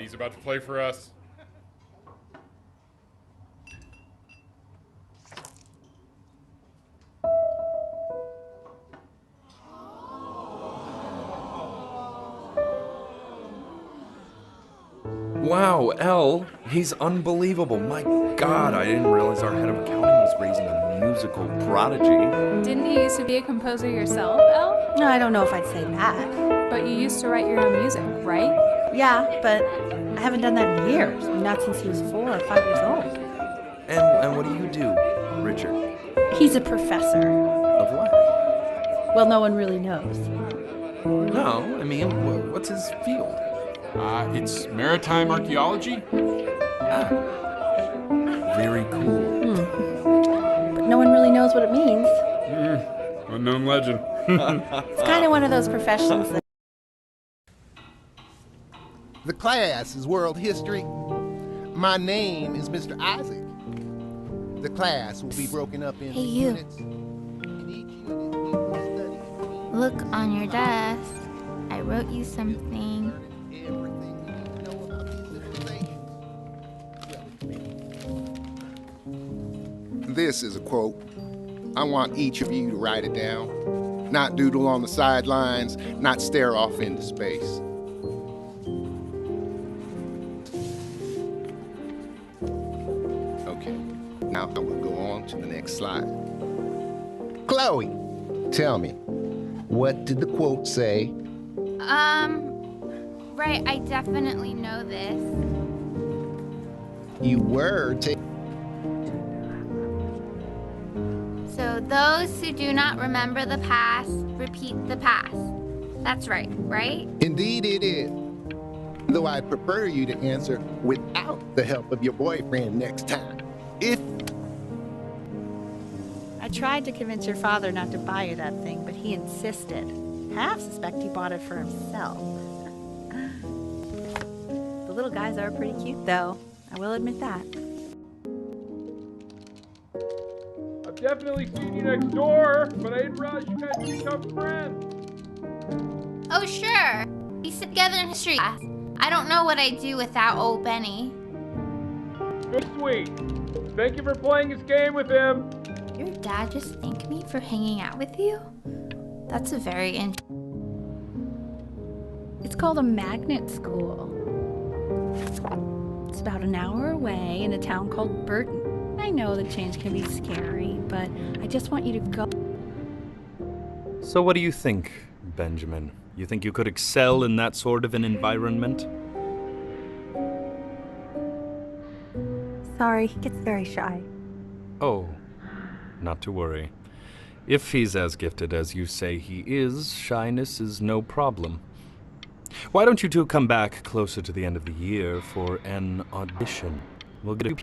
he's about to play for us. Wow, Elle, he's unbelievable. My God, I didn't realize our head of accounting was raising a musical prodigy. Didn't you used to be a composer yourself, Elle? No, I don't know if I'd say that. But you used to write your own music, right? Yeah, but I haven't done that in years. Not since he was 4 or 5 years old. And what do you do, Richard? He's a professor. Of what? Well, no one really knows. No, I mean, what's his field? It's maritime archaeology. Ah, very cool. But no one really knows what it means. Unknown legend. It's kind of one of those professions that... The class is world history. My name is Mr. Isaac. The class will be broken up into units. In each unit, we will study. Look on your desk. I wrote you something. Everything you need to know about civilizations. This is a quote. I want each of you to write it down. Not doodle on the sidelines, not stare off into space. Okay, now I will go on to the next slide. Chloe, tell me, what did the quote say? Right, I definitely know this. You were So those who do not remember the past, repeat the past. That's right, right? Indeed it is. Though I'd prefer you to answer without the help of your boyfriend next time. If I tried to convince your father not to buy you that thing, but he insisted. Half suspect he bought it for himself. The little guys are pretty cute, though. I will admit that. I've definitely seen you next door, but I didn't realize you guys were tough friends. Oh, sure. We sit together in history class. I don't know what I'd do without old Benny. Good sweet. Thank you for playing this game with him. Your dad just thanked me for hanging out with you? That's a very It's called a magnet school. It's about an hour away in a town called Burton. I know the change can be scary, but I just want you to go. So what do you think, Benjamin? You think you could excel in that sort of an environment? Sorry, he gets very shy. Oh, not to worry. If he's as gifted as you say he is, shyness is no problem. Why don't you two come back closer to the end of the year for an audition? We'll get a...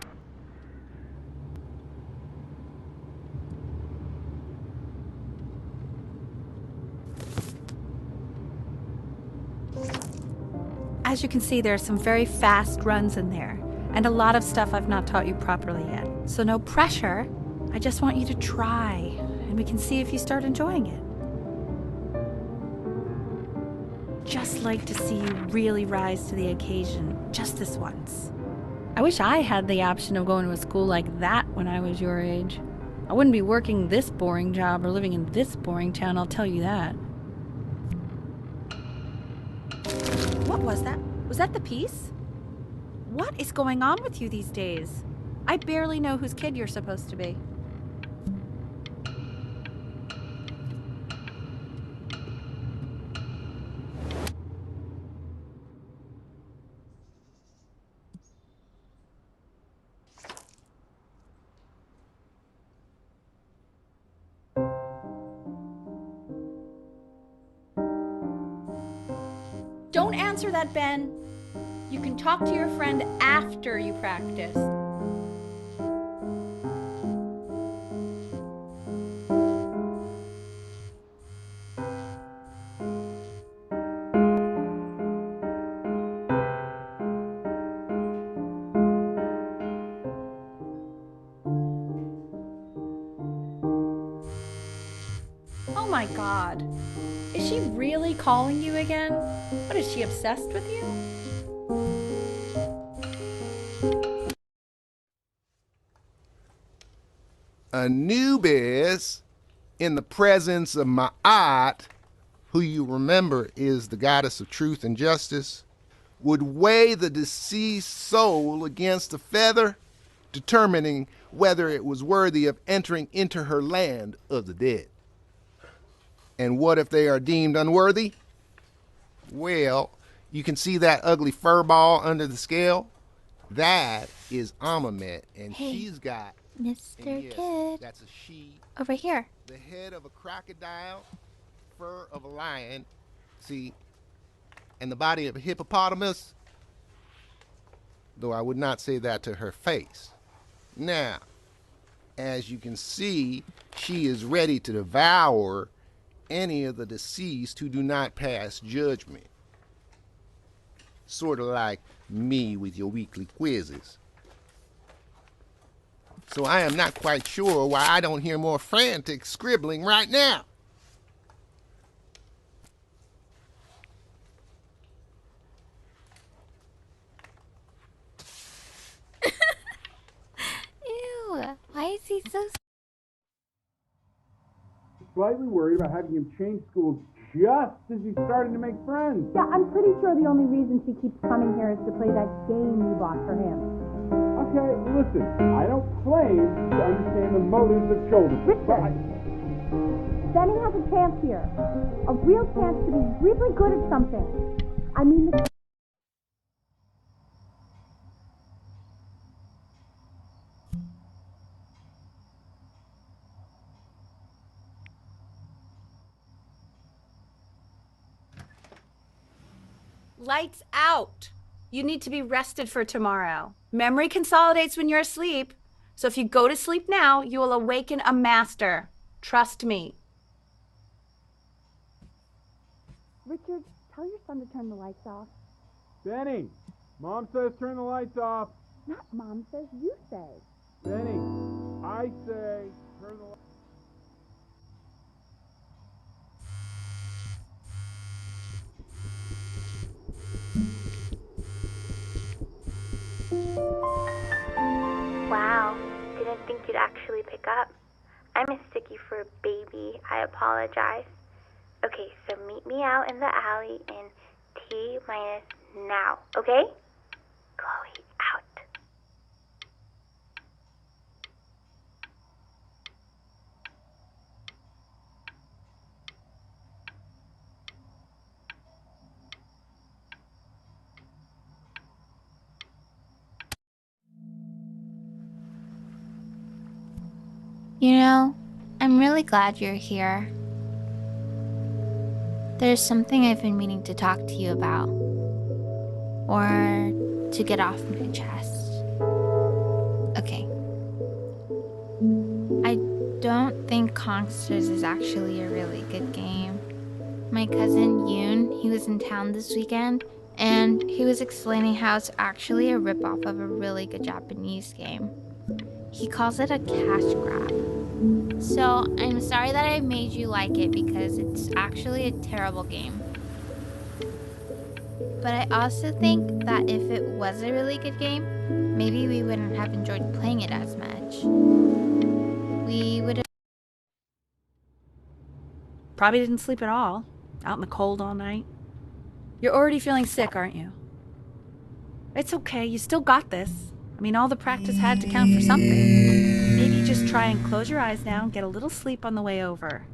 As you can see, there are some very fast runs in there, and a lot of stuff I've not taught you properly yet. So no pressure. I just want you to try, and we can see if you start enjoying it. Just like to see you really rise to the occasion, just this once. I wish I had the option of going to a school like that when I was your age. I wouldn't be working this boring job or living in this boring town, I'll tell you that. What was that? Was that the piece? What is going on with you these days? I barely know whose kid you're supposed to be. Don't answer that, Ben. You can talk to your friend after you practice. Oh my God. Is she really calling you again? What, is she obsessed with you? Anubis, in the presence of Ma'at, who you remember is the goddess of truth and justice, would weigh the deceased soul against a feather, determining whether it was worthy of entering into her land of the dead. And what if they are deemed unworthy? Well, you can see that ugly fur ball under the scale? That is Amamet, and Hey, she's got... Mr. and yes, Kid. that's a she. Over here. The head of a crocodile, fur of a lion, see, and the body of a hippopotamus, though I would not say that to her face. Now, as you can see, she is ready to devour any of the deceased who do not pass judgment. Sort of like me with your weekly quizzes. So I am not quite sure why I don't hear more frantic scribbling right now. Ew, why is he so... Slightly worried about having him change schools just as he's starting to make friends. Yeah, I'm pretty sure the only reason she keeps coming here is to play that game you bought for him. Okay, listen, I don't claim to understand the motives of children. Richard! Benny has a chance here. A real chance to be really good at something. I mean, Lights out. You need to be rested for tomorrow. Memory consolidates when you're asleep. So if you go to sleep now, you will awaken a master. Trust me. Richard, tell your son to turn the lights off. Benny, Mom says turn the lights off. Not Mom says, you say. Benny, I say turn the lights off. Wow, didn't think you'd actually pick up. I mistook you for a baby. I apologize. Okay, so meet me out in the alley in T-minus now, okay? Chloe, out. You know, I'm really glad you're here. There's something I've been meaning to talk to you about. Or to get off my chest. Okay. I don't think Kongsters is actually a really good game. My cousin Yoon, he was in town this weekend, and he was explaining how it's actually a ripoff of a really good Japanese game. He calls it a cash grab. So, I'm sorry that I made you like it because it's actually a terrible game. But I also think that if it was a really good game, maybe we wouldn't have enjoyed playing it as much. We would have... Probably didn't sleep at all. Out in the cold all night. You're already feeling sick, aren't you? It's okay, you still got this. I mean, all the practice had to count for something. Maybe just try and close your eyes now and get a little sleep on the way over.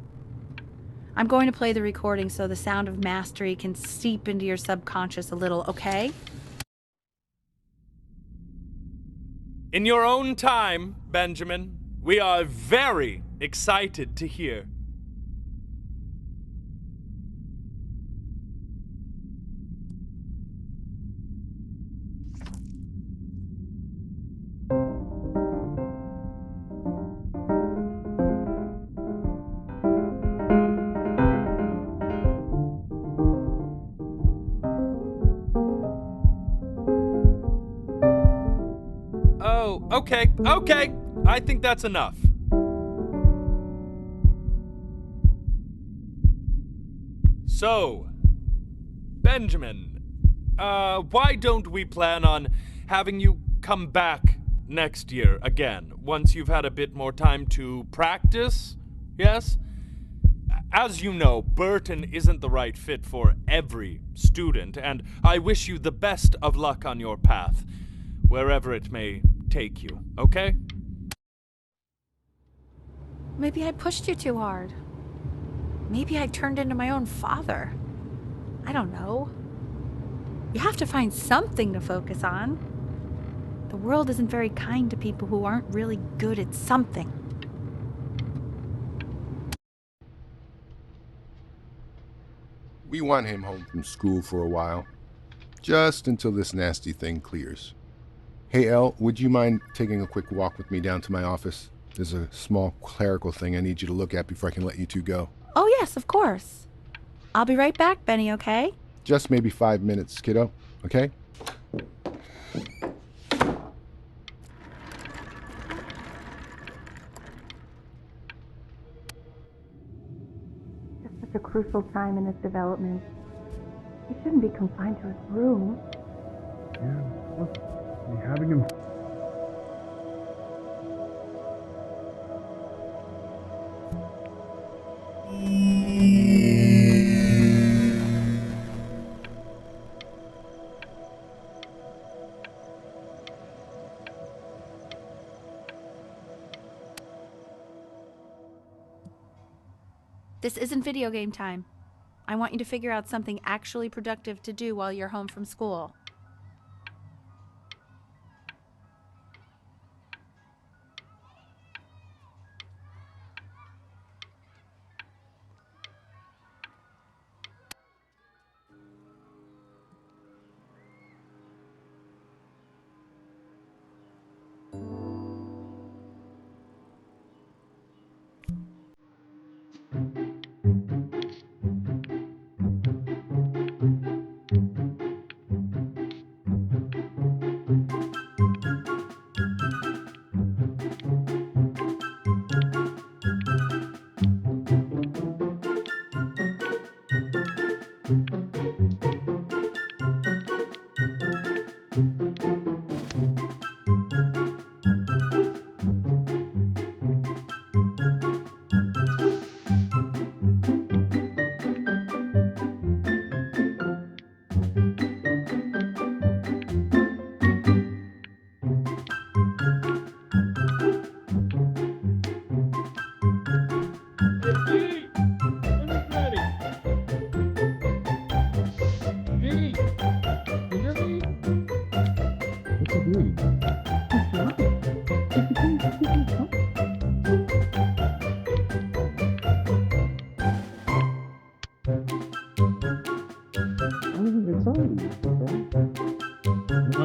I'm going to play the recording so the sound of mastery can seep into your subconscious a little, okay? In your own time, Benjamin, we are very excited to hear. Okay, I think that's enough. So, Benjamin, why don't we plan on having you come back next year again, once you've had a bit more time to practice, yes? As you know, Burton isn't the right fit for every student, and I wish you the best of luck on your path, wherever it may take you, okay? Maybe I pushed you too hard. Maybe I turned into my own father. I don't know. You have to find something to focus on. The world isn't very kind to people who aren't really good at something. We want him home from school for a while, just until this nasty thing clears. Hey, Elle, would you mind taking a quick walk with me down to my office? There's a small clerical thing I need you to look at before I can let you two go. Oh, yes, of course. I'll be right back, Benny, okay? Just maybe 5 minutes, kiddo, okay? It's such a crucial time in his development. He shouldn't be confined to his room. Yeah, look, having him. This isn't video game time. I want you to figure out something actually productive to do while you're home from school.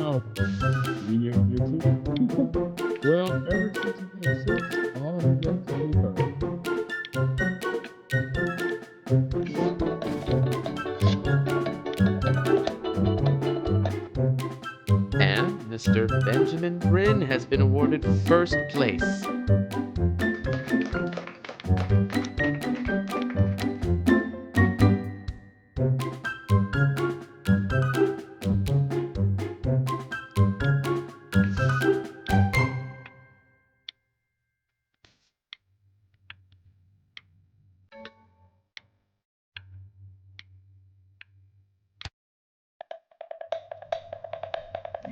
Oh, you too? Well, ever since you came sick, all the days to be heard. And Mr. Benjamin Bryn has been awarded first place.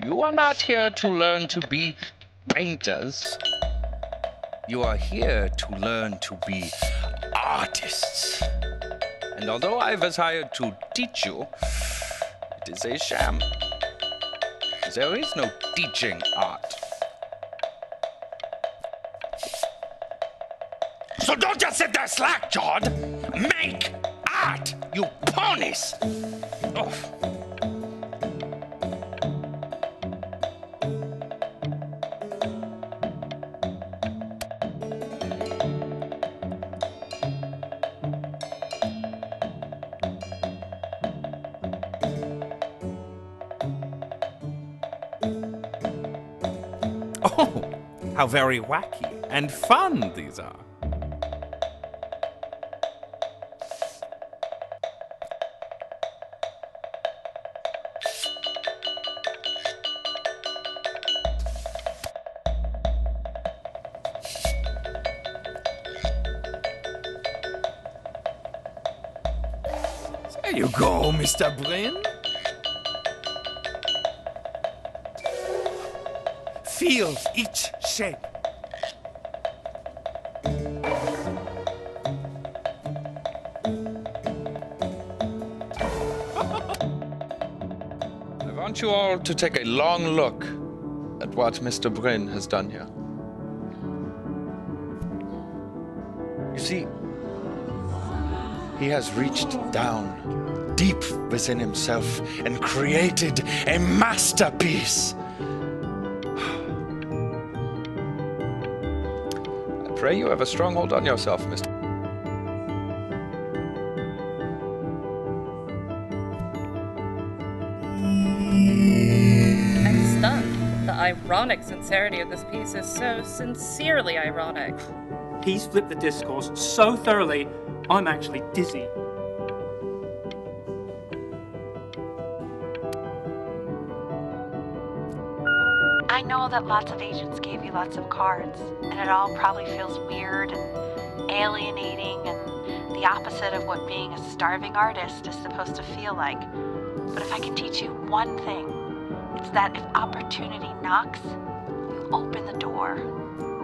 You are not here to learn to be painters. You are here to learn to be artists. And although I was hired to teach you, it is a sham. There is no teaching art. So don't just sit there slack-jawed. Make art, you ponies! Oh. Oh, how very wacky and fun these are. you go, Mr. Bryn. Feel each shape. I want you all to take a long look at what Mr. Bryn has done here. You see, he has reached down deep within himself and created a masterpiece. I pray you have a strong hold on yourself, Mr. I'm stunned. The ironic sincerity of this piece is so sincerely ironic. He's flipped the discourse so thoroughly, I'm actually dizzy. I know that lots of agents gave you lots of cards, and it all probably feels weird and alienating and the opposite of what being a starving artist is supposed to feel like. But if I can teach you one thing, it's that if opportunity knocks, you open the door.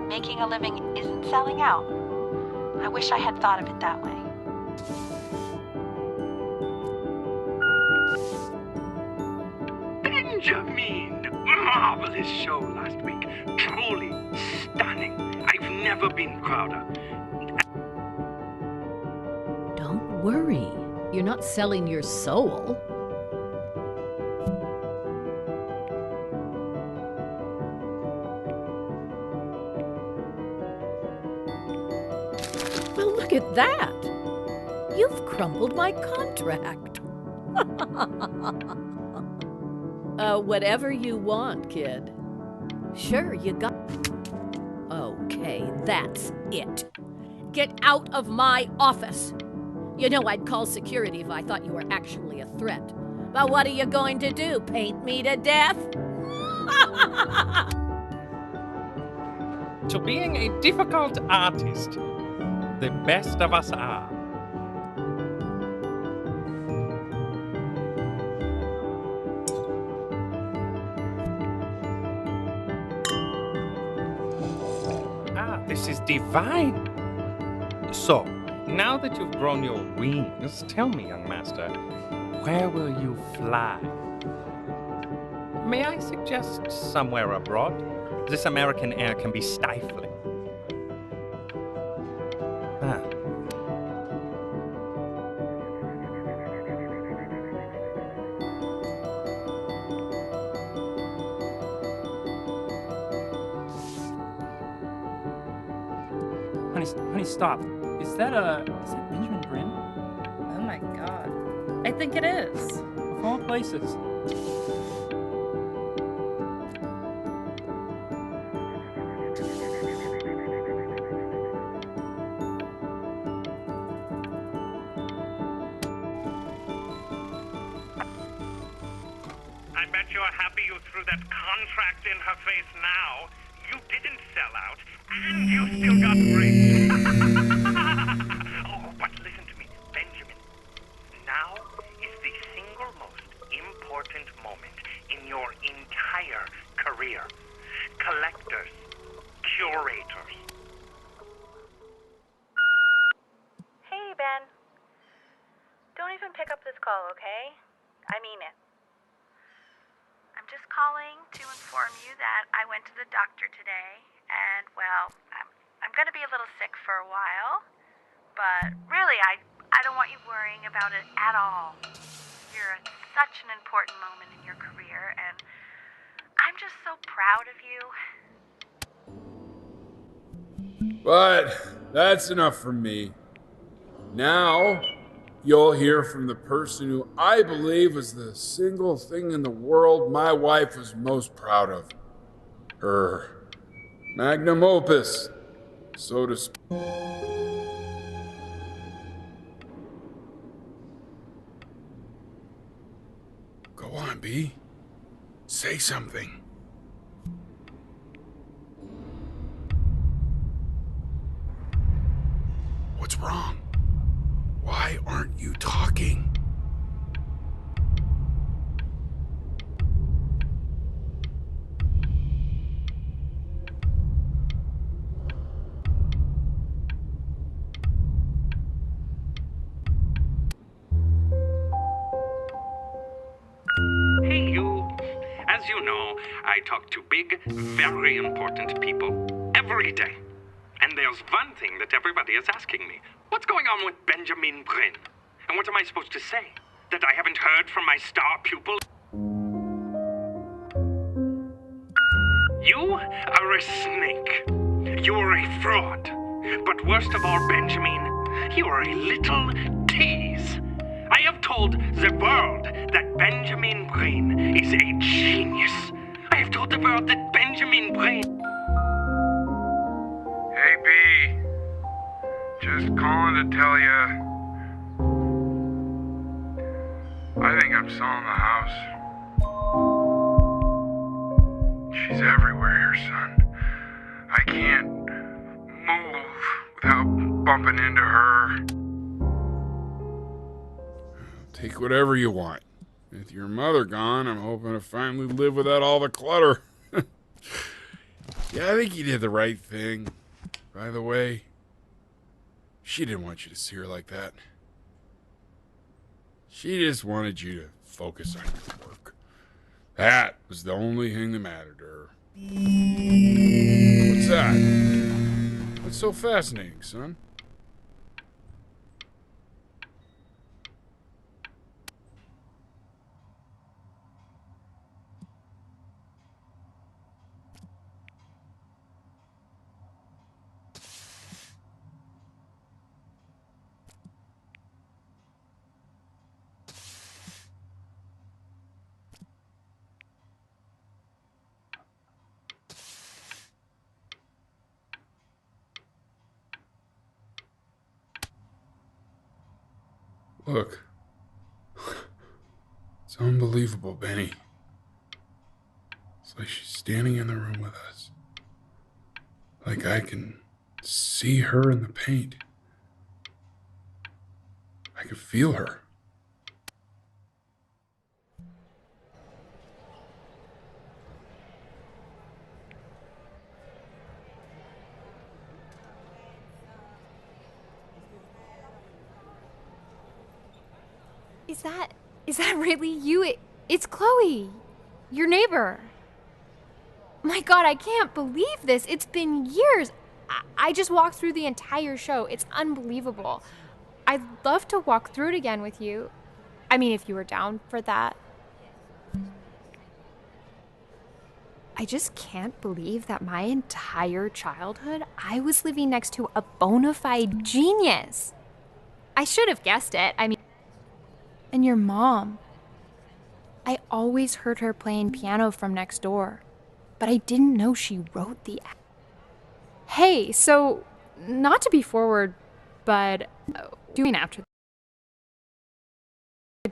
Making a living isn't selling out. I wish I had thought of it that way. Benjamin! Marvelous show last week. Truly stunning. I've never been prouder. Don't worry. You're not selling your soul. Well, look at that. You've crumpled my contract. Whatever you want, kid. Sure, you got... Okay, that's it. Get out of my office. You know I'd call security if I thought you were actually a threat. But what are you going to do, paint me to death? To being a difficult artist, the best of us are. This is divine. So, now that you've grown your wings, tell me, young master, where will you fly? May I suggest somewhere abroad? This American air can be stifling. Honey, stop. Is that Benjamin Bryn? Oh my god. I think it is. Of all places. I bet you're happy you threw that contract in her face now. You didn't sell out, and you still got rich. Oh, but listen to me, Benjamin. Now is the single most important moment in your entire career. Collectors, curators. Hey, Ben. Don't even pick up this call, okay? I mean it. I'm just calling to inform you that I went to the doctor today, and, well, I'm going to be a little sick for a while, but really, I don't want you worrying about it at all. You're at such an important moment in your career, and I'm just so proud of you. But that's enough from me. Now, you'll hear from the person who I believe was the single thing in the world my wife was most proud of. Her magnum opus, so to speak. Go on, B. Say something. What's wrong? Why aren't you talking? I talk to big, very important people every day. And there's one thing that everybody is asking me. What's going on with Benjamin Brin? And what am I supposed to say? That I haven't heard from my star pupil? You are a snake. You're a fraud. But worst of all, Benjamin, you are a little tease. I have told the world that Benjamin Brin is a genius. I have told the world that Benjamin Brin... Hey, B. Just calling to tell you. I think I'm selling the house. She's everywhere here, son. I can't move without bumping into her. Take whatever you want. With your mother gone, I'm hoping to finally live without all the clutter. Yeah, I think you did the right thing. By the way, she didn't want you to see her like that. She just wanted you to focus on your work. That was the only thing that mattered to her. What's that? What's so fascinating, son? Look. It's unbelievable, Benny. It's like she's standing in the room with us. Like I can see her in the paint. I can feel her. Is that really you? It's Chloe, your neighbor. My God, I can't believe this. It's been years. I just walked through the entire show. It's unbelievable. I'd love to walk through it again with you. I mean, if you were down for that. I just can't believe that my entire childhood, I was living next to a bona fide genius. I should have guessed it. I mean, and your mom. I always heard her playing piano from next door, but I didn't know she wrote the... Hey, so, not to be forward, but doing after